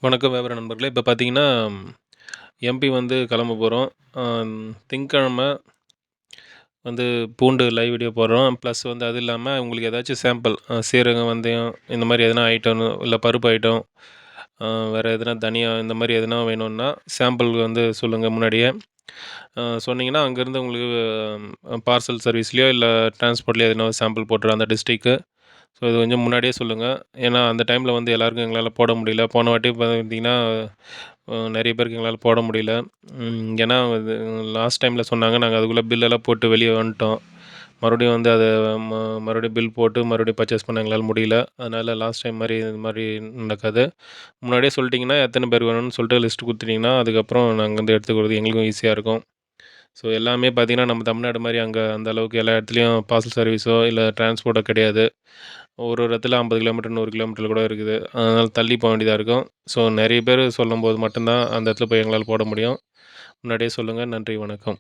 வணக்கம் வியாபார நண்பர்களே. இப்போ பார்த்தீங்கன்னா, எம்பி வந்து கிளம்ப போறோம். அ திங்கட்கிழமை வந்து பூண்டு லைவ் வீடியோ போடுறோம். ப்ளஸ் வந்து அது இல்லாம உங்களுக்கு ஏதாச்சும் சாம்பிள் சீரகம், வெந்தயம் இந்த மாரி எதனா ஐட்டம் இல்ல பருப்பு ஐட்டம், அ வேறு எதனா தனியா இந்த மாரி எதனா வேணும்னா சாம்பிள் வந்து சொல்லுங்க முன்னாடியே. சொன்னீங்கன்னா, அங்கேருந்து உங்களுக்கு பார்சல் சர்வீஸ்லயோ இல்ல டிரான்ஸ்போர்ட்லயோ எதனா சாம்பிள் போட்டுருவோம் அந்த டிஸ்ட்ரிக்க்கு. ஸோ இது கொஞ்சம் முன்னாடியே சொல்லுங்கள். ஏன்னா அந்த டைமில் வந்து எல்லாருக்கும் எங்களால் போட முடியல. போன வாட்டி பார்த்தீங்கன்னா நிறைய பேருக்கு எங்களால் போட முடியல. ஏன்னா அது லாஸ்ட் டைமில் சொன்னாங்க. நாங்கள் அதுக்குள்ளே பில்லெல்லாம் போட்டு வெளியே வந்துட்டோம். மறுபடியும் வந்து அதை மறுபடியும் பில் போட்டு மறுபடியும் பர்ச்சேஸ் பண்ண எங்களால் முடியல. அதனால் லாஸ்ட் டைம் மாதிரி இது மாதிரி நடக்காது. முன்னாடியே சொல்லிட்டிங்கன்னா எத்தனை பேர் வேணும்னு சொல்லிட்டு லிஸ்ட் கொடுத்துட்டிங்கன்னா அதுக்கப்புறம் நாங்கள் வந்து எடுத்துக்கிறது எங்களுக்கும் ஈஸியாக இருக்கும். ஸோ எல்லாமே பார்த்தீங்கன்னா நம்ம தமிழ்நாடு மாதிரி அங்கே அந்த அளவுக்கு எல்லா இடத்துலையும் பார்சல் சர்வீஸோ இல்லை டிரான்ஸ்போர்ட்டோ கிடையாது. ஒரு ஒரு இடத்துல 50 கிலோமீட்டர் 100 கிலோமீட்டரில் கூட இருக்குது. அதனால் தள்ளி போக வேண்டியதாக இருக்கும். ஸோ நிறைய பேர் சொல்லும்போது மட்டும்தான் அந்த இடத்துல போய் எங்களால் போட முடியும். முன்னாடியே சொல்லுங்கள். நன்றி, வணக்கம்.